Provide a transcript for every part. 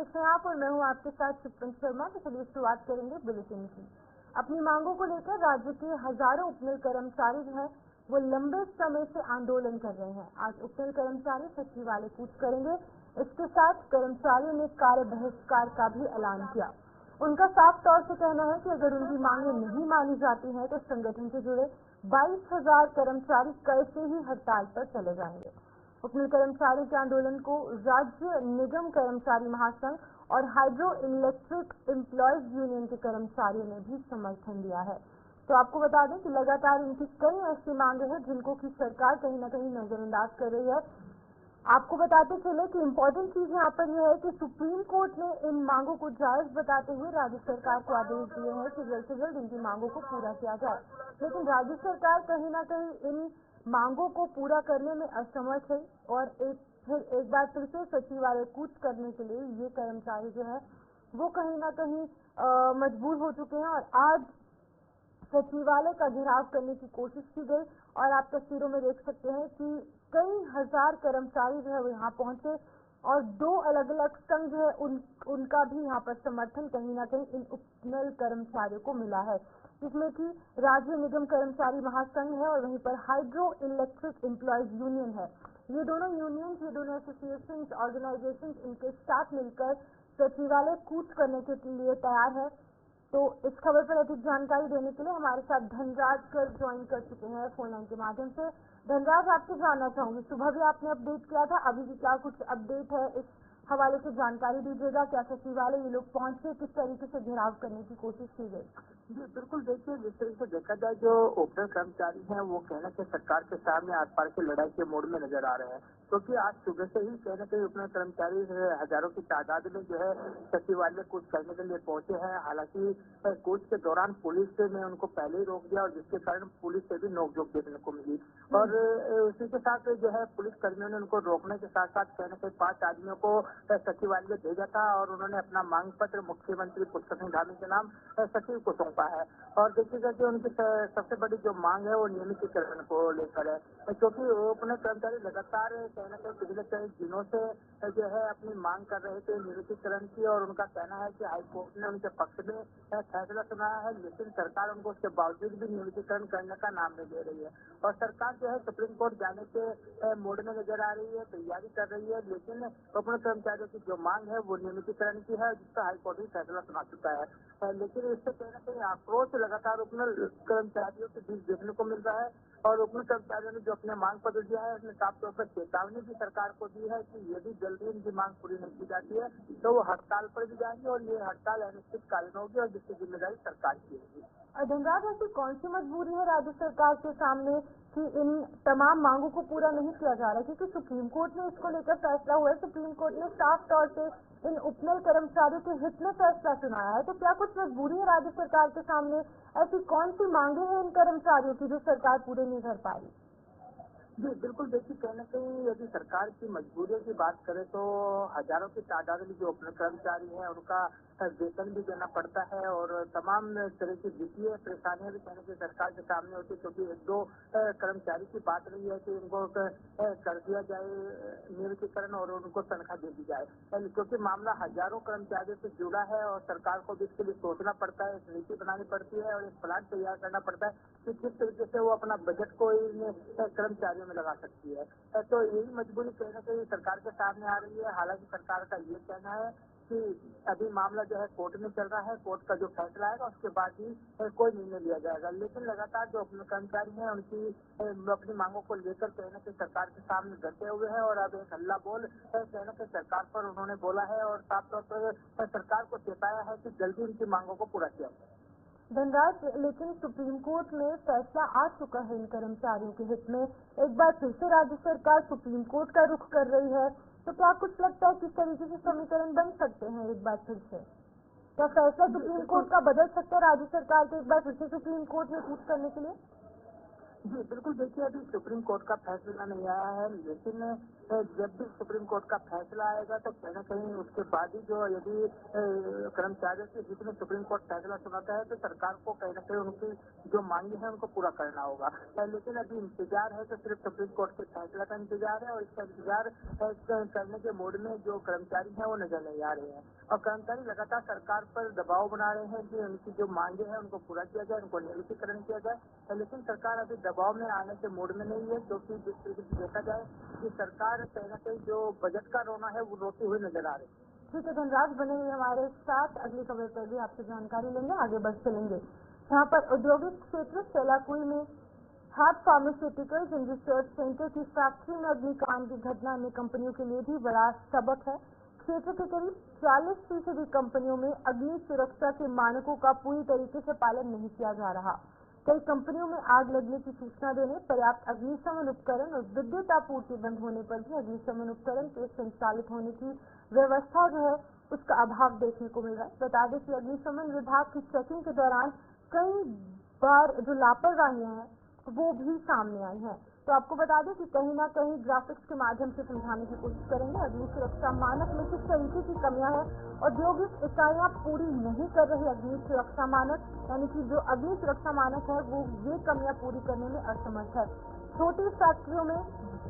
देख रहे हैं आप और मैं हूं आपके साथ शिप्रण शर्मा। तो चलिए शुरुआत करेंगे बुलेटिन की। अपनी मांगों को लेकर राज्य के हजारों उपनल कर्मचारी जो है वो लंबे समय से आंदोलन कर रहे हैं। आज उपनल कर्मचारी सचिवालय कूच करेंगे। इसके साथ कर्मचारियों ने कार्य बहिष्कार का भी ऐलान किया। उनका साफ तौर से कहना है कि अगर उनकी मांगे नहीं मानी जाती हैं तो संगठन से जुड़े 22,000 कर्मचारी कल से ही हड़ताल पर चले जाएंगे। उपनल कर्मचारी के आंदोलन को राज्य निगम कर्मचारी महासंघ और हाइड्रो इलेक्ट्रिक एम्प्लॉयज यूनियन के कर्मचारियों ने भी समर्थन दिया है। तो आपको बता दें कि लगातार इनकी कई ऐसी मांगे हैं जिनको की सरकार कहीं न कहीं नजरअंदाज कर रही है। आपको बताते चले कि इम्पोर्टेंट चीज यहाँ पर यह है कि सुप्रीम कोर्ट ने इन मांगों को जायज बताते हुए राज्य सरकार को आदेश दिए हैं कि जल्द से जल्द इनकी मांगों को पूरा किया जाए। लेकिन राज्य सरकार कहीं न कहीं इन मांगों को पूरा करने में असमर्थ है और एक बार फिर से सचिवालय कूच करने के लिए ये कर्मचारी जो है वो कहीं न कहीं मजबूर हो चुके हैं और आज सचिवालय का घेराव करने की कोशिश की गई। और आप तस्वीरों में देख सकते हैं कि कई हजार कर्मचारी जो है वो यहाँ पहुंचे और दो अलग अलग संघ जो है उनका भी यहाँ पर समर्थन कहीं न कहीं इन उपनल कर्मचारियों को मिला है, जिसमें कि राज्य निगम कर्मचारी महासंघ है और वहीं पर हाइड्रो इलेक्ट्रिक एम्प्लॉयज यूनियन है। ये दोनों यूनियन, ये दोनों एसोसिएशन, ऑर्गेनाइजेशन इनके साथ मिलकर सचिवालय कूच करने के लिए तैयार है। तो इस खबर पर अधिक जानकारी देने के लिए हमारे साथ धनराज सर ज्वाइन कर चुके हैं फोन लाइन के माध्यम से। धनराज, आपसे जानना चाहूंगी, सुबह भी आपने अपडेट किया था, अभी भी क्या कुछ अपडेट है, इस हवाले से जानकारी दीजिएगा। क्या सचिवालय ये लोग पहुंचे, किस तरीके से घेराव करने की कोशिश की गई? जी बिल्कुल, देखिए जिस तरीके से देखा जाए जो उपनल कर्मचारी हैं वो कहना कि सरकार के सामने आर पार की लड़ाई के मोड़ में नजर आ रहे हैं, क्योंकि आज सुबह से ही कहना कि उपनल कर्मचारी हजारों की तादाद में जो है सचिवालय कूच करने के लिए पहुंचे हैं। हालांकि कूच के दौरान पुलिस ने उनको पहले ही रोक दिया और जिसके कारण पुलिस से भी नोकझोंक देखने को मिली और उसी के साथ जो है पुलिस कर्मियों ने उनको रोकने के साथ साथ कहना कि 5 आदमियों को सचिवालय भेजा था और उन्होंने अपना मांग पत्र मुख्यमंत्री पुष्कर सिंह धामी के नाम सचिव को सौंपा है। और देखिएगा कि उनकी सबसे बड़ी जो मांग है वो नियमितीकरण को लेकर है, क्योंकि उपनल कर्मचारी लगातार कहना कि पिछले कई दिनों से जो है अपनी मांग कर रहे थे नियमितीकरण की और उनका कहना है कि हाईकोर्ट ने उनके पक्ष में फैसला सुनाया है, लेकिन सरकार उनको उसके बावजूद भी नियमितीकरण करने का नाम नहीं दे रही है और सरकार जो है सुप्रीम कोर्ट जाने के मोड में नजर आ रही है, तैयारी कर रही है। लेकिन उपनल कर्मचारियों की जो मांग है वो नियमितीकरण की है, जिसका हाईकोर्ट भी फैसला सुना चुका है। लेकिन इससे कहना कहीं आक्रोश लगातार उपनल कर्मचारियों के बीच देखने को मिल रहा है और उपनल कर्मचारियों ने जो अपने मांग पत्र दिया है उसने साफ तौर पर चेतावनी भी सरकार को दी है कि यदि जल्दी इनकी मांग पूरी नहीं की जाती है तो वो हड़ताल पर भी जाएंगे और ये हड़ताल अनिश्चितकालीन होगी और जिसकी जिम्मेदारी सरकार की होगी। धनराज, ऐसी कौन सी मजबूरी है राज्य सरकार के सामने कि इन तमाम मांगों को पूरा नहीं किया जा रहा? क्योंकि सुप्रीम कोर्ट में इसको लेकर फैसला हुआ है, सुप्रीम कोर्ट ने साफ तौर से इन उपनल कर्मचारियों के हित में फैसला सुनाया है। तो क्या कुछ मजबूरी है राज्य सरकार के सामने? ऐसी कौन सी मांगे हैं इन कर्मचारियों की जो सरकार पूरे नहीं कर पा रही? जी बिल्कुल, देखिए कहना कहीं यदि सरकार की मजबूरियों की बात करें तो हजारों की तादाद में जो उपनल कर्मचारी हैं उनका वेतन भी देना पड़ता है और तमाम तरह की वित्तीय परेशानियां भी कहने की सरकार के सामने होती है, क्योंकि 1-2 कर्मचारी की बात नहीं है कि इनको कर दिया जाए नियमितीकरण और उनको तनख्वाह दे दी जाए, क्योंकि मामला हजारों कर्मचारियों से जुड़ा है और सरकार को भी इसके लिए सोचना पड़ता है, नीति बनानी पड़ती है और एक प्लान तैयार करना पड़ता है कि किस तरीके से वो अपना बजट को इन कर्मचारियों में लगा सकती है। तो यही मजबूरी कहीं न कहीं सरकार के सामने आ रही है। हालांकि सरकार का ये कहना है कि अभी मामला जो है कोर्ट में चल रहा है, कोर्ट का जो फैसला आएगा उसके बाद ही कोई निर्णय लिया जाएगा, लेकिन लगातार जो अपने कर्मचारी हैं उनकी अपनी मांगों को लेकर कहना कि सरकार के सामने डटे हुए हैं और अब एक हल्ला बोल कहना कि सरकार पर उन्होंने बोला है और साफ तौर पर सरकार को चेताया है कि जल्दी उनकी मांगों को पूरा किया जाए। धनराज, लेकिन सुप्रीम कोर्ट में फैसला आ चुका है इन कर्मचारियों के हित में, एक बार फिर से राज्य सरकार सुप्रीम कोर्ट का रुख कर रही है, तो क्या कुछ लगता है किस तरीके से समीकरण बन सकते हैं एक बार फिर से? क्या फैसला सुप्रीम कोर्ट का बदल सकता है राज्य सरकार को एक बार फिर से सुप्रीम कोर्ट में कूच करने के लिए? जी बिल्कुल, देखिए अभी सुप्रीम कोर्ट का फैसला नहीं आया है, लेकिन जब भी सुप्रीम कोर्ट का फैसला आएगा तो कहीं न कहीं उसके बाद ही जो यदि कर्मचारियों के हित में सुप्रीम कोर्ट फैसला सुनाता है तो सरकार को कहीं न कहीं उनकी जो मांगे हैं उनको पूरा करना होगा। लेकिन अभी इंतजार है तो सिर्फ सुप्रीम कोर्ट के फैसला का इंतजार है और इसका इंतजार करने के मूड में जो कर्मचारी हैं वो नजर नहीं आ रहे हैं और कर्मचारी लगातार सरकार पर दबाव बना रहे हैं कि उनकी जो मांगे हैं उनको पूरा किया जाए, उनको नियमितीकरण किया जाए। लेकिन सरकार अभी दबाव में आने के मूड में नहीं है, क्योंकि जिस तरीके से देखा जाए कि सरकार कहीं न कहीं जो बजट का रोना है वो रोती हुई नजर आ रही है। ठीक है धनराज, बने हुए हमारे साथ, अगली खबर पर भी आपसे जानकारी लेंगे, आगे बढ़ चलेंगे। यहाँ पर औद्योगिक क्षेत्र सेलाकुई में heart pharmaceuticals and research centre की फैक्ट्री में अग्निकांड की घटना अन्य कंपनियों के लिए भी बड़ा सबक है। क्षेत्र के करीब 40% कंपनियों में अग्नि सुरक्षा के मानकों का पूरी तरीके से पालन नहीं किया जा रहा। कई कंपनियों में आग लगने की सूचना देने, पर्याप्त अग्निशमन उपकरण और विद्युत आपूर्ति बंद होने पर भी अग्निशमन उपकरण के संचालित होने की व्यवस्था जो है उसका अभाव देखने को मिल रहा है। बता दें कि अग्निशमन विभाग की चेकिंग के दौरान कई बार जो लापरवाहियां हैं वो भी सामने आई हैं। तो आपको बता दें कि कहीं ना कहीं ग्राफिक्स के माध्यम से समझाने की कोशिश करेंगे अग्नि सुरक्षा मानक में किस तरीके की कमियां हैं। औद्योगिक इकाइयां पूरी नहीं कर रही अग्नि सुरक्षा मानक, यानी कि जो अग्नि सुरक्षा मानक है वो ये कमियां पूरी करने में असमर्थ है। छोटी फैक्ट्रियों में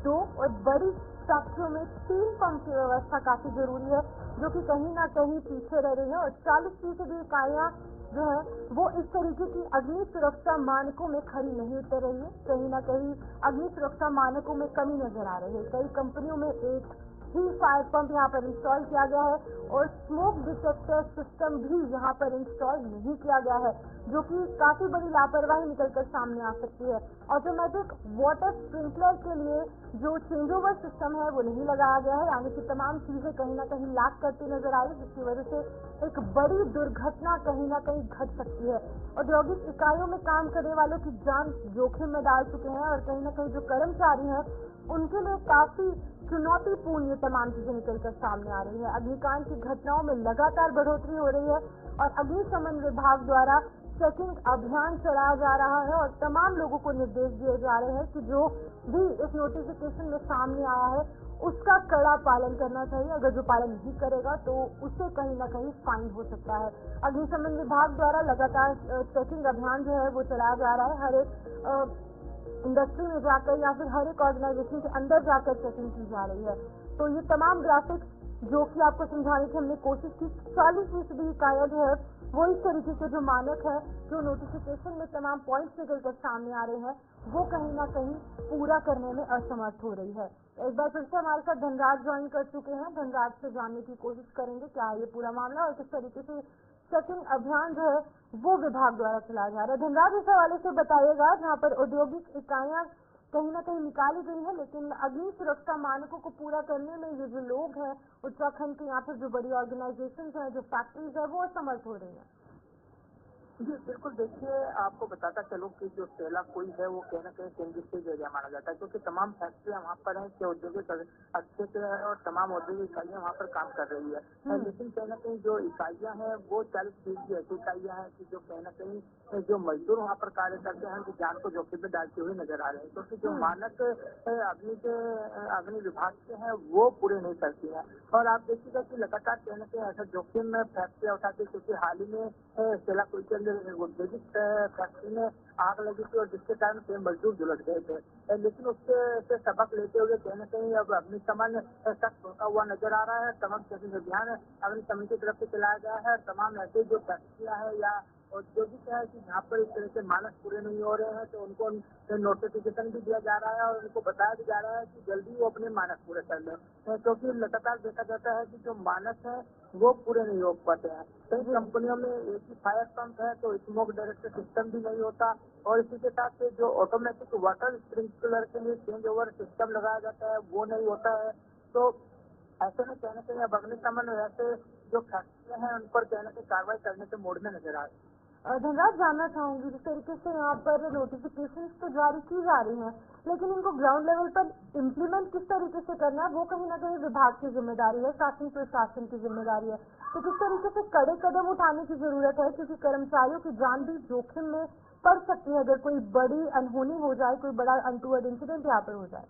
2 और बड़ी फैक्ट्रियों में 3 पंप की व्यवस्था काफी जरूरी है, जो कि कहीं ना कहीं पीछे रह रही है और 40% इकाइयां जो है वो इस तरीके की अग्नि सुरक्षा मानकों में खरी नहीं उतर रही है। कहीं ना कहीं अग्नि सुरक्षा मानकों में कमी नजर आ रही है। कई कंपनियों में एक ही फायर पंप यहाँ पर इंस्टॉल किया गया है और स्मोक डिटेक्टर सिस्टम भी यहाँ पर इंस्टॉल नहीं किया गया है, जो कि काफी बड़ी लापरवाही निकलकर सामने आ सकती है। ऑटोमेटिक वाटर स्प्रिंकलर के लिए जो चेंज ओवर सिस्टम है वो नहीं लगाया गया है, यानी कि तमाम चीजें कहीं ना कहीं लैक करती नजर आ रही, जिसकी वजह से एक बड़ी दुर्घटना कहीं ना कहीं घट सकती है। औद्योगिक इकाइयों में काम करने वालों की जान जोखिम में डाल चुके हैं और कहीं ना कहीं जो कर्मचारी हैं उनके लिए काफी चुनौतीपूर्ण ये तमाम चीजें निकलकर सामने आ रही है। अग्निकांड की घटनाओं में लगातार बढ़ोतरी हो रही है और अग्निशमन विभाग द्वारा चेकिंग अभियान चलाया जा रहा है और तमाम लोगों को निर्देश दिए जा रहे हैं कि जो भी इस नोटिफिकेशन में सामने आया है उसका कड़ा पालन करना चाहिए। अगर जो पालन नहीं करेगा तो उससे कहीं ना कहीं फाइन हो सकता है। अग्निशमन विभाग द्वारा लगातार चेकिंग अभियान जो है वो चलाया जा रहा है। हर एक इंडस्ट्री में जाकर या फिर हर एक ऑर्गेनाइजेशन के अंदर जाकर चेकिंग की जा रही है। तो ये तमाम ग्राफिक्स जो कि आपको समझाने की हमने कोशिश की, 40% इकाइयां जो है वो इस तरीके के जो मानक है, जो नोटिफिकेशन में तमाम पॉइंट्स निकलकर सामने आ रहे हैं, वो कहीं ना कहीं पूरा करने में असमर्थ हो रही है। एक बार फिर से हमारे साथ धनराज ज्वाइन कर चुके हैं, धनराज से जानने की कोशिश करेंगे क्या ये पूरा मामला और किस तरीके से चेकिंग अभियान जो है वो विभाग द्वारा चलाया जा रहा है। धनराज, इस हवाले से बताइएगा, जहाँ पर औद्योगिक इकाइयां कहीं ना कहीं निकाली गई है लेकिन अग्नि सुरक्षा मानकों को पूरा करने में ये जो लोग हैं उत्तराखंड के, यहाँ पर जो बड़ी ऑर्गेनाइजेशन है, जो फैक्ट्रीज है, वो असमर्थ हो रही है। जी बिल्कुल, देखिए आपको बताता चलूं कि जो सेलाकुई है वो कहीं ना कहीं इंडस्ट्रियल एरिया माना जाता है, क्योंकि तमाम फैक्ट्रियां वहाँ पर हैं कि औद्योगिक अच्छे से है और तमाम औद्योगिक इकाइयां वहाँ पर काम कर रही है। लेकिन कहीं ना कहीं जो इकाइयां हैं वो 40% की ऐसी इकाइयां हैं कि जो कहीं ना कहीं जो मजदूर वहाँ पर कार्य करते हैं उनकी जान को जोखिम में डालते हुए नजर आ रहे हैं, क्योंकि जो मानक अग्नि विभाग के हैं वो पूरे नहीं करती है। और आप देखिएगा कि लगातार कहीं ना कहीं ऐसा जोखिम में फैक्ट्रियां उठाती, क्योंकि हाल ही में सेलाकुई के अंदर औद्योगिक फैक्ट्री में आग लगी थी और जिसके कारण कई मजदूर झुलस गए थे। लेकिन उसके से सबक लेते हुए कहीं ना कहीं अब अग्निशमन सख्त होता हुआ नजर आ रहा है। तमाम चेकिंग अभियान अग्निशमन की तरफ से चलाया गया है। तमाम ऐसे जो फैक्ट्रियां हैं या औद्योगिक है कि जहाँ पर इस तरह के मानक पूरे नहीं हो रहे हैं तो उनको नोटिफिकेशन भी दिया जा रहा है और उनको बताया भी जा रहा है कि जल्दी वो अपने मानक पूरे कर लें, क्योंकि लगातार देखा जाता है कि जो मानक है वो पूरे नहीं हो पाते हैं। कई कंपनियों में एक ही फायर पंप है तो स्मोक डायरेक्टर सिस्टम भी नहीं होता और इसी के साथ जो ऑटोमेटिक वाटर स्प्रिंकलर के लिए चेंज ओवर सिस्टम लगाया जाता है वो नहीं होता है। तो ऐसे में कहने के अब अग्निशमन ऐसे जो फैक्ट्रियां हैं उन पर कहने की कार्रवाई करने के मोड में नजर आ रही है। धनराज, जानना चाहूंगी, जिस तरीके से यहाँ पर नोटिफिकेशन तो जारी की जा रही हैं, लेकिन इनको ग्राउंड लेवल पर इम्प्लीमेंट किस तरीके से करना है वो कहीं ना कहीं विभाग की जिम्मेदारी है, शासन प्रशासन की जिम्मेदारी है। तो किस तरीके से कड़े कदम उठाने की जरूरत है, क्योंकि कर्मचारियों की जान भी जोखिम में पड़ सकती है अगर कोई बड़ी अनहोनी हो जाए, कोई बड़ा अनटूवर्ड इंसिडेंट यहाँ पर हो जाए?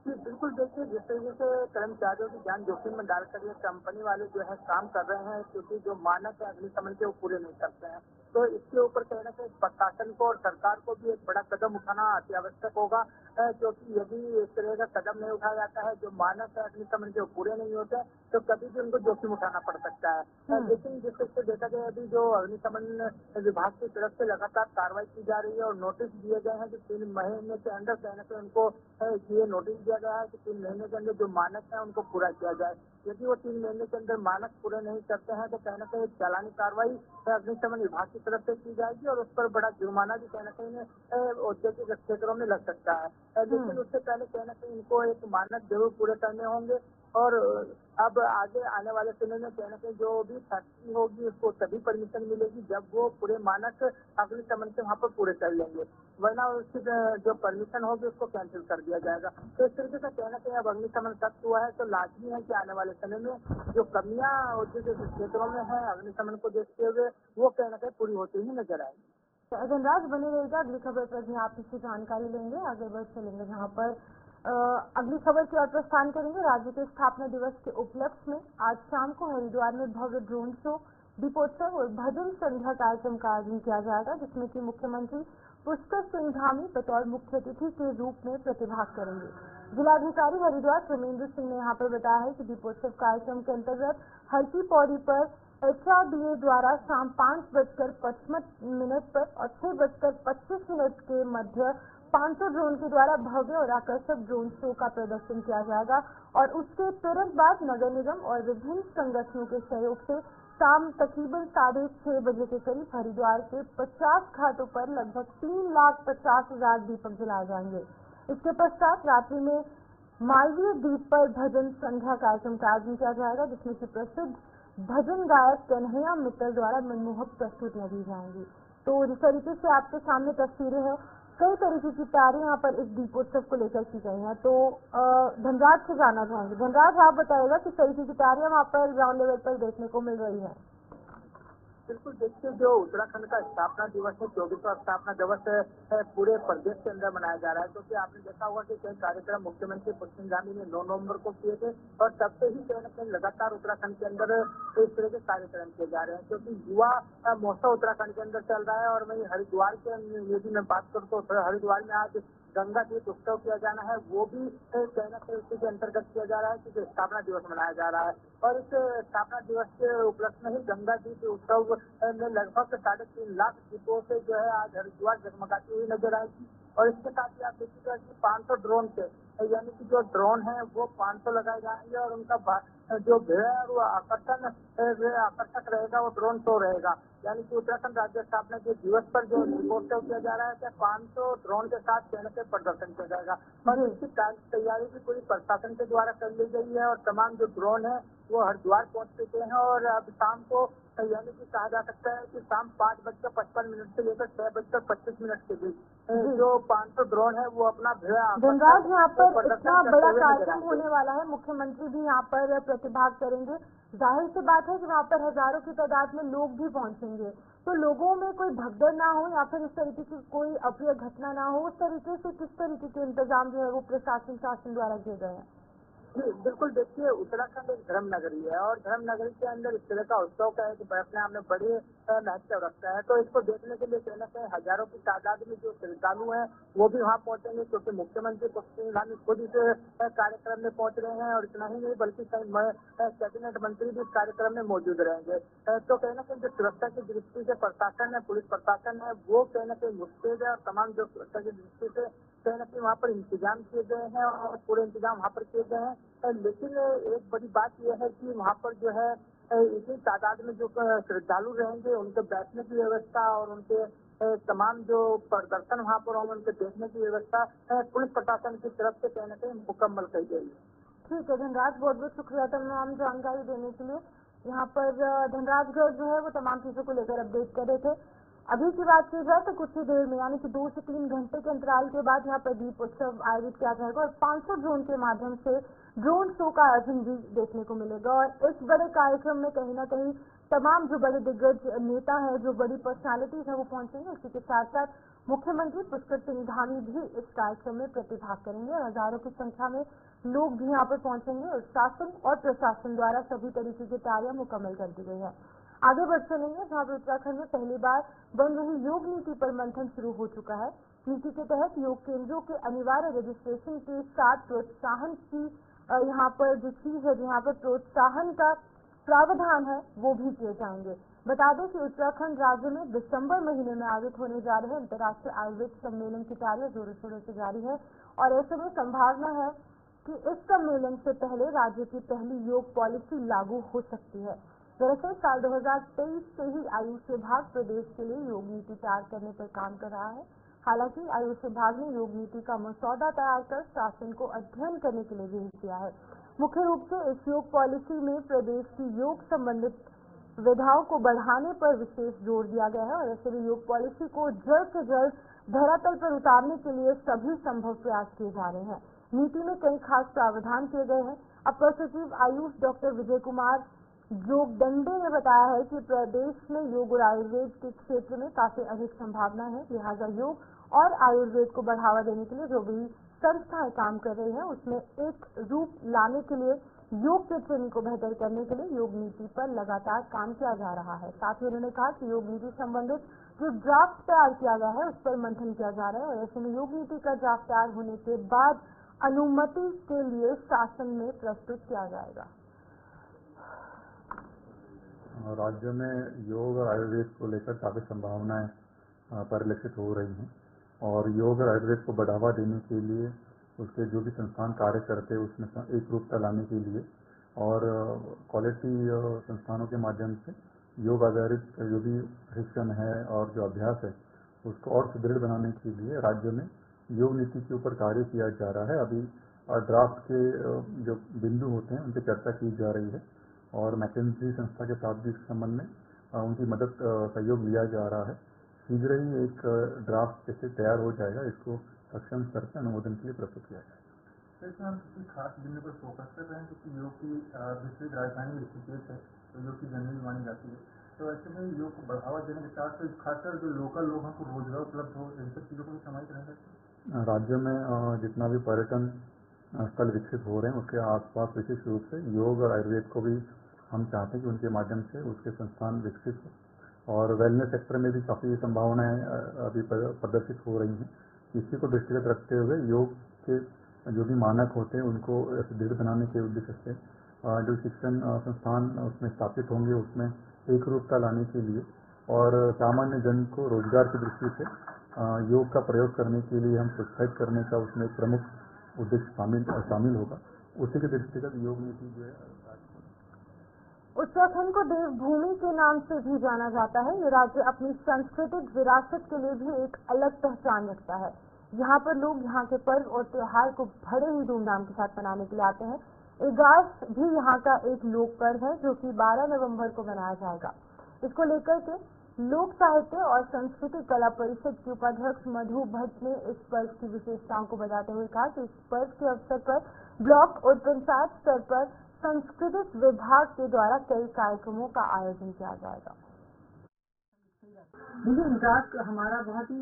जी बिल्कुल, देखिए जिस तरीके से कर्मचारियों की जान जोखिम में डालकर ये कंपनी वाले जो है काम कर रहे हैं, क्योंकि जो मानक है अग्निशमन के वो पूरे नहीं करते हैं, तो इसके ऊपर कहीं ना कहीं प्रशासन को और सरकार को भी एक बड़ा कदम उठाना अति आवश्यक होगा, क्योंकि यदि इस तरह का कदम नहीं उठाया जाता है, जो मानक है अग्निशमन के वो पूरे नहीं होते, तो कभी भी उनको जोखिम उठाना पड़ सकता है। लेकिन जिस तरह से देखा गया अभी जो अग्निशमन विभाग की तरफ से लगातार कार्रवाई की जा रही है और नोटिस दिए गए हैं कि 3 महीने के अंदर कहीं ना कहीं उनको ये नोटिस दिया गया है कि 3 महीने के अंदर जो मानक है उनको पूरा किया जाए। यदि वो 3 महीने के अंदर मानक पूरे नहीं करते हैं तो कहीं ना कहीं चालानी कार्रवाई अग्निशमन विभाग की तरफ से की जाएगी और उस पर बड़ा जुर्माना भी कहीं ना कहीं औद्योगिक क्षेत्रों में लग सकता है। लेकिन उससे पहले कहीं ना कहीं इनको एक मानक जरूर पूरे करने होंगे और अब आगे आने वाले समय में कहीं ना कहीं जो भी फैक्ट्री होगी उसको तभी परमिशन मिलेगी जब वो पूरे मानक अग्निशमन से वहाँ पर पूरे कर लेंगे, वरना उसकी जो परमिशन होगी उसको कैंसिल कर दिया जाएगा। तो इस तरीके से कहीं ना कहीं अब अग्निशमन सख्त हुआ है, तो लाजमी है कि आने वाले समय में जो कमियां औद्योगिक क्षेत्रों में है अग्निशमन को देखते हुए वो कहीं ना कहीं पूरी होती ही नजर आएगी। धनराज बने रहेगा, अगली खबर पर भी आप इससे जानकारी लेंगे, आगे बढ़ चलेंगे जहाँ पर अगली खबर की ओर प्रस्थान करेंगे। राज्य के स्थापना दिवस के उपलक्ष्य में आज शाम को हरिद्वार में भव्य ड्रोन शो, दीपोत्सव और भजन संध्या कार्यक्रम का आयोजन किया जाएगा, जिसमें कि मुख्यमंत्री पुष्कर सिंह धामी बतौर मुख्य अतिथि के रूप में प्रतिभाग करेंगे। जिलाधिकारी हरिद्वार प्रमेंद्र सिंह ने यहाँ पर बताया है कि दीपोत्सव कार्यक्रम के अंतर्गत हर की पौड़ी पर HRDA द्वारा शाम 5:55 पर और 6:25 के मध्य 500 ड्रोन के द्वारा भव्य और आकर्षक ड्रोन शो का प्रदर्शन किया जाएगा और उसके तुरंत बाद नगर निगम और विभिन्न संगठनों के सहयोग से शाम तकरीबन 6:30 बजे के करीब हरिद्वार के 50 घाटों पर लगभग 3,50,000 दीपक जलाए जाएंगे। इसके पश्चात रात्रि में मालवीय द्वीप पर भजन संध्या कार्यक्रम का आयोजन किया जाएगा, जिसमें कि प्रसिद्ध भजन गायक कन्हैया मित्तल द्वारा मनमोहक प्रस्तुतियां दी जाएंगी। तो जिस तरीके से आपके सामने तस्वीरें हैं, कई तरीके की तैयारियां यहाँ पर इस दीपोत्सव को लेकर की गई हैं। तो धनराज से जानना चाहेंगे, धनराज आप बताइएगा किस तरीके की तैयारियां वहाँ पर ग्राउंड लेवल पर देखने को मिल रही है? बिल्कुल, देखिए जो उत्तराखंड का स्थापना दिवस है 24वां स्थापना दिवस पूरे प्रदेश के अंदर मनाया जा रहा है, क्योंकि आपने देखा होगा कि कई कार्यक्रम मुख्यमंत्री पुष्कर गांधी ने 9 नवंबर को किए थे और तब से ही कहीं न कहीं लगातार उत्तराखंड के अंदर इस तरह के कार्यक्रम किए जा रहे हैं, क्योंकि युवा महोत्सव उत्तराखंड के अंदर चल रहा है। और वहीं हरिद्वार के यदि मैं बात करूँ तो हरिद्वार में आज गंगा दीप उत्सव किया जाना है, वो भी कहीं न कहीं उसी के अंतर्गत किया जा रहा है, क्योंकि स्थापना दिवस मनाया जा रहा है। और इस स्थापना दिवस के उपलक्ष्य में ही गंगा दीप उत्सव में लगभग 3.5 लाख दीपों से जो है आज हरिद्वार जगमगाती हुई नजर आएगी। और इसके साथ ही आप देखिएगा कि 500 ड्रोन से यानी कि जो ड्रोन है वो 500 लगाए जाएंगे और उनका जो भीड़ है वो आकर्षक रहेगा, वो ड्रोन शो रहेगा। यानी कि उत्तराखंड राज्य स्थापना के दिवस पर जो दीपोत्सव किया जा रहा है कि 500 ड्रोन के साथ कहने से प्रदर्शन किया जाएगा और इसकी तैयारी भी पूरी प्रशासन के द्वारा कर ली गई है और तमाम जो ड्रोन है वो हरिद्वार पहुंच चुके हैं और अब शाम को यानी कि कहा जा सकता है कि शाम 5:55 से लेकर 6:25 के बीच जो 500 ड्रोन है वो अपना धनराज यहाँ पर इतना बड़ा कार्यक्रम होने वाला है, मुख्यमंत्री भी यहाँ पर प्रतिभाग करेंगे। जाहिर सी बात है कि वहाँ पर हजारों की तादाद में लोग भी पहुँचेंगे, तो लोगों में कोई भगदड़ ना हो या फिर इस तरीके की कोई अप्रिय घटना ना हो, उस तरीके से किस तरीके के इंतजाम जो है वो प्रशासन शासन द्वारा किए गए हैं? जी बिल्कुल, देखिए उत्तराखंड एक धर्म नगरी है और धर्म नगरी के अंदर इस तरह का उत्सव का एक अपने आप में बड़े महत्व रखता है, तो इसको देखने के लिए कहीं न कहीं हजारों की तादाद में जो श्रद्धालु हैं वो भी वहाँ पहुंचेंगे, क्योंकि मुख्यमंत्री पुष्कर सिंह धामी खुद इस कार्यक्रम में पहुंच रहे हैं और इतना ही नहीं बल्कि कई कैबिनेट मंत्री भी इस कार्यक्रम में मौजूद रहेंगे। तो कहीं न कहीं जो सुरक्षा की दृष्टि से प्रशासन है, पुलिस प्रशासन है, वो कहीं न कहीं मुस्तैद है और तमाम जो सुरक्षा की दृष्टि से कहीं न कहीं वहाँ पर इंतजाम किए गए हैं और पूरे इंतजाम वहाँ पर किए गए हैं। लेकिन एक बड़ी बात यह है कि वहाँ पर जो है इतनी तादाद में जो श्रद्धालु रहेंगे उनके बैठने की व्यवस्था और उनके तमाम जो प्रदर्शन वहाँ पर होंगे उनके देखने की व्यवस्था पुलिस प्रशासन की तरफ से कहीं न कहीं मुकम्मल की गई है। ठीक है धनराज, बहुत बहुत शुक्रिया तमाम जानकारी देने के लिए। यहाँ पर धनराज गर्ग जो है वो तमाम चीजों को लेकर अपडेट कर रहे थे। अभी की बात की जाए तो कुछ ही देर में यानी कि 2 से 3 घंटे के अंतराल के बाद यहाँ पर दीप उत्सव आयोजित किया जाएगा और 500 ड्रोन के माध्यम से ड्रोन शो का आयोजन भी देखने को मिलेगा और इस बड़े कार्यक्रम में कहीं ना कहीं तमाम जो बड़े दिग्गज नेता हैं, जो बड़ी पर्सनालिटीज हैं, वो पहुंचेंगे। इसी के साथ साथ मुख्यमंत्री पुष्कर सिंह धामी भी इस कार्यक्रम में प्रतिभाग करेंगे और हजारों की संख्या में लोग भी यहाँ पर पहुंचेंगे और शासन और प्रशासन द्वारा सभी तरीके की तैयारियां मुकम्मल कर दी गई है। आगे बढ़ चलेंगे जहाँ पर उत्तराखंड में पहली बार बन रही योग नीति पर मंथन शुरू हो चुका है। नीति के तहत योग केंद्रों के अनिवार्य रजिस्ट्रेशन के साथ प्रोत्साहन की यहाँ पर जो चीज है, यहाँ पर प्रोत्साहन का प्रावधान है, वो भी किए जाएंगे। बता दें कि उत्तराखंड राज्य में दिसंबर महीने में आयोजित होने जा रहे अंतर्राष्ट्रीय आयुर्वेद सम्मेलन की तैयारियां जोरों शोरों से जारी है और ऐसे में संभावना है कि इस सम्मेलन से पहले राज्य की पहली योग पॉलिसी लागू हो सकती है। दरअसल साल 2023 से ही आयुष विभाग प्रदेश के लिए योग नीति तैयार करने पर काम कर रहा है। हालांकि आयुष विभाग ने योग नीति का मसौदा तैयार कर शासन को अध्ययन करने के लिए भेज दिया है। मुख्य रूप से इस योग पॉलिसी में प्रदेश की योग संबंधित विधाओं को बढ़ाने पर विशेष जोर दिया गया है और ऐसे में योग पॉलिसी को जल्द से जल्द धरातल पर उतारने के लिए सभी संभव प्रयास किए जा रहे हैं। नीति में कई खास प्रावधान किए गए हैं। अपर सचिव आयुष डॉक्टर विजय कुमार जोगदंडे ने बताया है कि प्रदेश में योग और आयुर्वेद के क्षेत्र में काफी अधिक संभावना है, लिहाजा योग और आयुर्वेद को बढ़ावा देने के लिए जो भी संस्थाएं काम कर रही हैं उसमें एक रूप लाने के लिए योग के ट्रेनिंग को बेहतर करने के लिए योग नीति पर लगातार काम किया जा रहा है। साथ ही उन्होंने कहा कि योग नीति संबंधित जो ड्राफ्ट तैयार किया गया है उस पर मंथन किया जा रहा है और ऐसे में योग नीति का ड्राफ्ट तैयार होने के बाद अनुमति के लिए शासन में प्रस्तुत किया जाएगा। राज्य में योग और आयुर्वेद को लेकर काफी संभावनाएं परिलक्षित हो रही हैं और योग और आयुर्वेद को बढ़ावा देने के लिए उसके जो भी संस्थान कार्य करते हैं उसमें एक रूपता लाने के लिए और क्वालिटी संस्थानों के माध्यम से योग आधारित जो भी प्रशिक्षण है और जो अभ्यास है उसको और सुदृढ़ बनाने के लिए राज्य में योग नीति के ऊपर कार्य किया जा रहा है। अभी ड्राफ्ट के जो बिंदु होते हैं उन पर चर्चा की जा रही है और मैकेंजी संस्था के साथ भी इस संबंध में उनकी मदद सहयोग लिया जा रहा है। शीघ्र ही एक ड्राफ्ट जैसे तैयार हो जाएगा, इसको सक्षम स्तर पर अनुमोदन के लिए प्रस्तुत किया जाएगा। इसमें हम किसी खास बिंदु पर फोकस कर रहे हैं क्योंकि योग की विस्तृत राजधानी ऋषिकेश है तो योग की जमीन मानी जाती है, तो ऐसे में योग को बढ़ावा देने के साथ साथ खासकर जो लोकल लोगों को रोजगार उपलब्ध हो इन सब चीजों को भी समाहित रहेगा। राज्य में जितना भी पर्यटन स्थल विकसित हो रहे हैं उसके आसपास विशेष रूप से योग और आयुर्वेद को भी हम चाहते हैं कि उनके माध्यम से उसके संस्थान विकसित हो और वेलनेस सेक्टर में भी काफ़ी संभावनाएं अभी प्रदर्शित हो रही हैं। इसी को दृष्टिगत रखते हुए योग के जो भी मानक होते हैं उनको दृढ़ बनाने के उद्देश्य से जो शिक्षण संस्थान उसमें स्थापित होंगे उसमें एक रूपता लाने के लिए और सामान्य जन को रोजगार की दृष्टि से योग का प्रयोग करने के लिए हम प्रोत्साहित करने का उसमें एक प्रमुख उद्देश्य शामिल होगा। उसी के दृष्टिगत योग नीति जो है उत्तराखंड को देवभूमि के नाम से भी जाना जाता है। ये राज्य अपनी सांस्कृतिक विरासत के लिए भी एक अलग पहचान रखता है। यहाँ पर लोग यहाँ के पर्व और त्योहार को बड़े ही धूमधाम के साथ मनाने के लिए आते हैं। इगास भी यहाँ का एक लोक पर्व है जो कि 12 नवंबर को मनाया जाएगा। इसको लेकर के लोक साहित्य और सांस्कृतिक कला परिषद के उपाध्यक्ष मधु भट्ट ने इस पर्व की विशेषताओं को बताते हुए कहा कि इस पर्व के अवसर पर ब्लॉक और पंचायत स्तर पर सांस्कृतिक विभाग के द्वारा कई कार्यक्रमों का आयोजन किया जाएगा। देखिए, इगास हमारा बहुत ही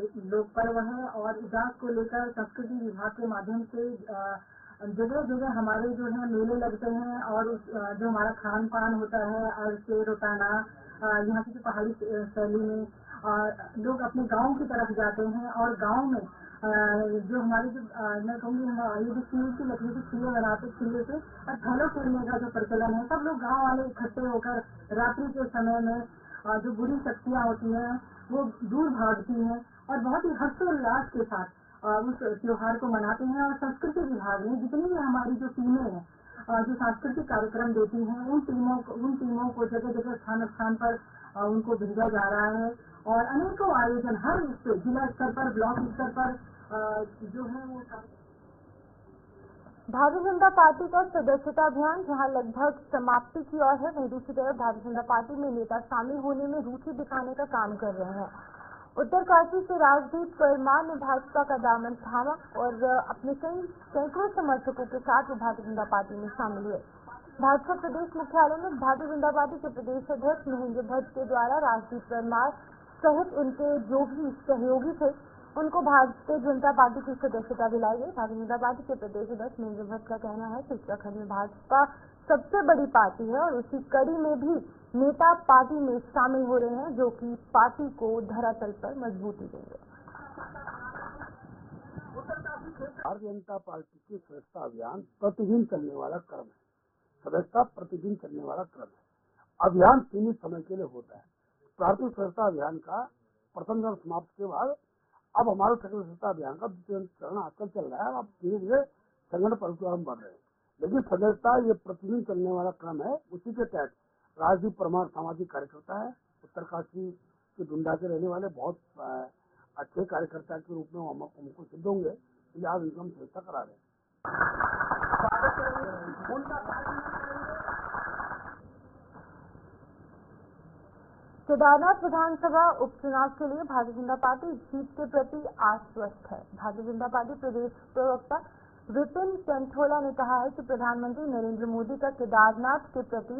एक लोक पर्व है और इगास को लेकर संस्कृति विभाग के माध्यम से जगह जगह हमारे जो है मेले लगते हैं और जो हमारा खान पान होता है और से रोटाना यहाँ की पहाड़ी शैली में लोग अपने गांव की तरफ जाते हैं और गांव में जो हमारे जो मैं कहूँगी ये जो चील की लकड़ी की चीलें बनाते चीले से और थैलों खेलने का जो प्रचलन है, सब लोग गांव वाले इकट्ठे होकर रात्रि के समय में जो बुरी शक्तियाँ होती हैं वो दूर भागती हैं और बहुत ही हर्षोल्लास के साथ उस त्योहार को मनाते हैं। और संस्कृति विभाग में जितनी भी हमारी जो टीमें हैं जो सांस्कृतिक कार्यक्रम देती हैं उन टीमों को जगह जगह स्थान पर उनको भेजा जा रहा है और अनेकों आयोजन हर जिला स्तर पर ब्लॉक स्तर पर जो है वो भारतीय जनता पार्टी का सदस्यता अभियान जहां लगभग समाप्ति की ओर है, वहीं दूसरी तरफ भारतीय जनता पार्टी में नेता शामिल होने में रुचि दिखाने का काम कर रहे हैं। उत्तरकाशी से राजदीप परमार ने भाजपा का दामन थामा और अपने सैकड़ों समर्थकों के साथ भारतीय जनता पार्टी में शामिल हुए। भाजपा प्रदेश मुख्यालय में भारतीय जनता पार्टी के प्रदेश अध्यक्ष महेंद्र भट्ट के द्वारा राजदीप परमार सहित उनके जो भी सहयोगी थे उनको भारतीय जनता पार्टी की सदस्यता दिलाई गई। भारतीय जनता पार्टी के प्रदेश अध्यक्ष महेंद्र भट्ट का कहना है कि उत्तराखंड में भाजपा सबसे बड़ी पार्टी है और उसी कड़ी में भी नेता पार्टी में शामिल हो रहे हैं जो कि पार्टी को धरातल पर मजबूती देंगे। भारतीय जनता पार्टी की सदस्यता अभियान प्रतिदिन चलने वाला क्रम है। सदस्यता प्रतिदिन चलने वाला क्रम है। अभियान सीमित समय के लिए होता है। प्राथमिक सदस्यता अभियान का प्रथम चरण समाप्त के बाद अब हमारे सदस्यता अभियान का द्वितीय चरण आजकल चल रहा है। अब धीरे धीरे संगठन परिवार बढ़ रहे हैं, लेकिन सदस्यता ये प्रतिदिन चलने वाला क्रम है। उसी के तहत राजदीप परमार सामाजिक कार्यकर्ता है, उत्तरकाशी के डुंडा के रहने वाले बहुत अच्छे कार्यकर्ता के रूप में हमको सिद्ध होंगे, इसलिए आज उनका हम सदस्यता करा रहे हैं। केदारनाथ विधानसभा उपचुनाव के लिए भारतीय जनता पार्टी जीत के प्रति आश्वस्त है। भारतीय जनता पार्टी प्रदेश प्रवक्ता विपिन चंथोला ने कहा है कि प्रधानमंत्री नरेंद्र मोदी का केदारनाथ के प्रति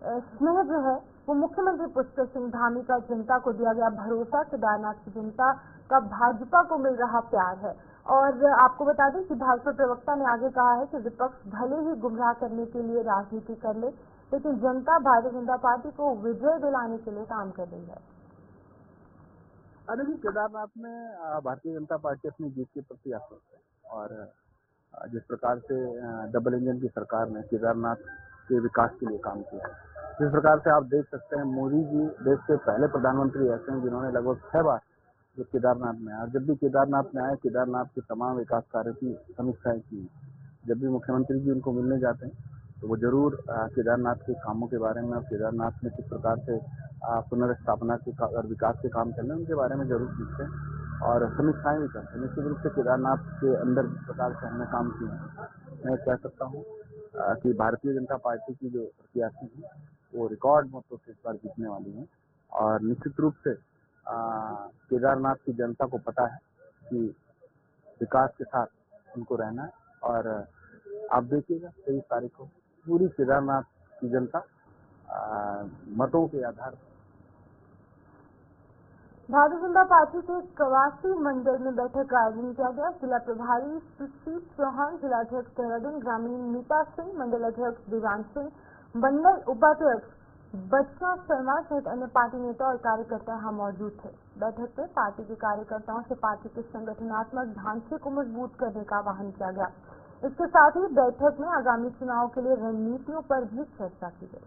स्नेह जो है वो मुख्यमंत्री पुष्कर सिंह धामी का जनता को दिया गया भरोसा, केदारनाथ की जनता का भाजपा को मिल रहा प्यार है। और आपको बता दें कि भाजपा प्रवक्ता ने आगे कहा है कि विपक्ष भले ही गुमराह करने के लिए राजनीति कर ले, लेकिन जनता भारतीय जनता पार्टी को विजय दिलाने के लिए काम कर रही है। अरे जी, केदारनाथ में भारतीय जनता पार्टी अपनी जीत के प्रति आश्वस्त है और जिस प्रकार से डबल इंजन की सरकार ने केदारनाथ के विकास के लिए काम किया है, जिस प्रकार से आप देख सकते हैं मोदी जी देश के पहले प्रधानमंत्री ऐसे हैं जिन्होंने लगभग 6 बार जो केदारनाथ में आए और जब भी केदारनाथ में आए केदारनाथ के तमाम विकास कार्यों की समीक्षाएं की। जब भी मुख्यमंत्री जी उनको मिलने जाते हैं तो वो जरूर केदारनाथ के कामों के बारे में और केदारनाथ में किस प्रकार से पुनर्स्थापना के और विकास के काम चल रहे हैं उनके बारे में जरूर पूछते हैं और समीक्षाएं भी करते हैं। निश्चित रूप से केदारनाथ के अंदर जिस प्रकार से हमने काम किया है, मैं कह सकता हूँ कि भारतीय जनता पार्टी की जो प्रत्याशी है वो रिकॉर्ड मतों से इस बार जीतने वाली है और निश्चित रूप से केदारनाथ की जनता को पता है कि विकास के साथ उनको रहना है और आप देखिएगा 23 तारीख को पूरी केदारनाथ की जनता मतों के आधार पर। भारतीय जनता पार्टी के कवासी मंडल में बैठक का आयोजन किया गया। जिला प्रभारी सुशील चौहान, जिलाध्यक्ष देहरादून ग्रामीण मीता सिंह, मंडल अध्यक्ष दिवान सिंह, मंडल उपाध्यक्ष बच्चा शर्मा सहित अन्य पार्टी नेता और कार्यकर्ता यहाँ मौजूद थे। बैठक में पार्टी के कार्यकर्ताओं से पार्टी के संगठनात्मक ढांचे को मजबूत करने का आह्वान किया गया। इसके साथ ही बैठक में आगामी चुनाव के लिए रणनीतियों पर भी चर्चा की गई।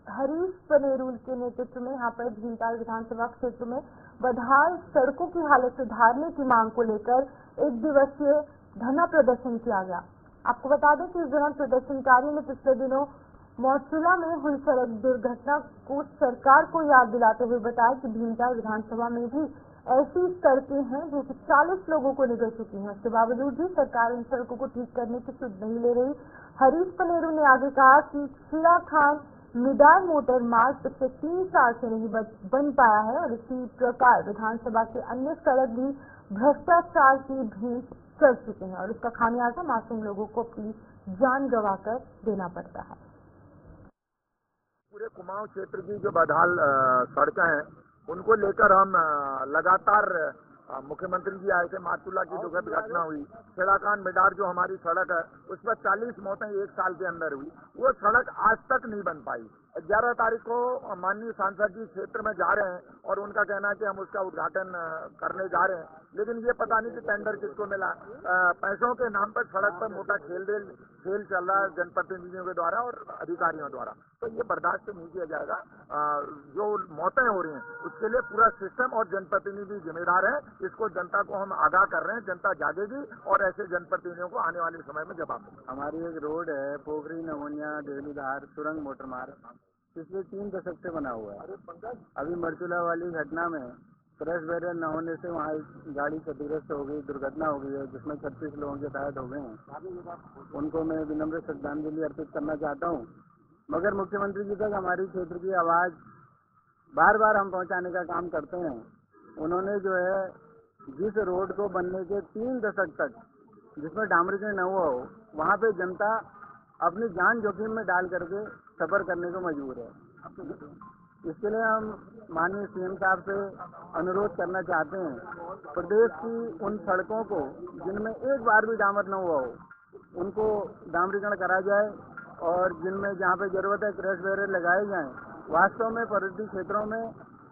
हरीश पनेरूल के नेतृत्व में यहाँ पर भीमताल विधानसभा क्षेत्र में बदहाल सड़कों की हालत सुधारने की मांग को लेकर 1 दिवसीय धरना प्रदर्शन किया गया। आपको बता दें कि इस दौरान प्रदर्शनकारियों ने पिछले दिनों मौचुला में हुई सड़क दुर्घटना को सरकार को याद दिलाते हुए बताया कि भीमताल विधानसभा में भी ऐसी सड़कें हैं जो कि 40 लोगों को निगल चुकी हैं। उसके बावजूद भी सरकार इन सड़कों को ठीक करने की सुध नहीं ले रही। हरीश पनेरू ने आगे कहा कि खीरा खान मिडार मोटर मार्ग पिछले 3 साल से नहीं बन पाया है और इसी प्रकार विधानसभा के अन्य सड़क भी भ्रष्टाचार की भीड़ चढ़ चुके हैं और इसका खामियाजा मासूम लोगों को अपनी जान गंवाकर देना पड़ता है। पूरे कुमाऊं क्षेत्र की जो बदहाल सड़कें हैं उनको लेकर हम लगातार मुख्यमंत्री जी आए थे। मातुला की दुखद घटना हुई, खेड़ाखान मिडार जो हमारी सड़क है उस पर 40 मौतें 1 साल के अंदर हुई, वो सड़क आज तक नहीं बन पाई। 11 तारीख को माननीय सांसद जी क्षेत्र में जा रहे हैं और उनका कहना है कि हम उसका उद्घाटन करने जा रहे हैं, लेकिन ये पता नहीं कि टेंडर किसको मिला। पैसों के नाम पर सड़क पर मोटा खेल चल रहा है जनप्रतिनिधियों के द्वारा और अधिकारियों द्वारा, तो ये बर्दाश्त नहीं किया जाएगा। जो मौतें हो रही हैं उसके लिए पूरा सिस्टम और जनप्रतिनिधि जिम्मेदार है। इसको जनता को हम आगाह कर रहे हैं, जनता जागेगी और ऐसे जनप्रतिनिधियों को आने वाले समय में जवाब देगा। हमारी एक रोड है पोखरी नमोनिया देवलीधार सुरंग मोटर मार्ग, पिछले 3 दशक से बना हुआ है। अभी मरचुला वाली घटना में क्रैश बैरियर न होने से वहाँ गाड़ी क्षतिग्रस्त हो गई, दुर्घटना हो गई है जिसमें 36 लोगों के घायल हो गए हैं। उनको मैं विनम्र श्रद्धांजलि अर्पित करना चाहता हूँ, मगर मुख्यमंत्री जी तक हमारी क्षेत्र की आवाज़ बार बार हम पहुंचाने का काम करते हैं। उन्होंने जो है जिस रोड को बनने के 3 दशक तक जिसमें डामरीकरण न हुआ हो, वहाँ पे जनता अपनी जान जोखिम में डाल करके सफर करने को मजबूर है। इसके लिए हम माननीय सीएम साहब से अनुरोध करना चाहते हैं, प्रदेश की उन सड़कों को जिनमें एक बार भी डामर न हुआ हो, उनको डामरीकरण करा जाए और जिनमें जहाँ पे जरूरत है क्रैश बैरियर लगाए जाएं। वास्तव में पर्वतीय क्षेत्रों में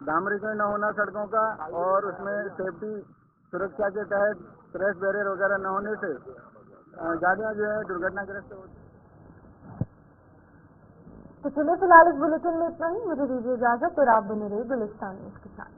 डामरीकरण न होना सड़कों का और उसमें सेफ्टी सुरक्षा के तहत क्रैश बैरियर वगैरह न होने से गाड़ियाँ जो है दुर्घटनाग्रस्त होती। तो चलिए फिलहाल इस बुलेटिन में इतना ही। मुझे दीजिए इजाजत और आप बने रहिए गुलिस्तान न्यूज़ के साथ।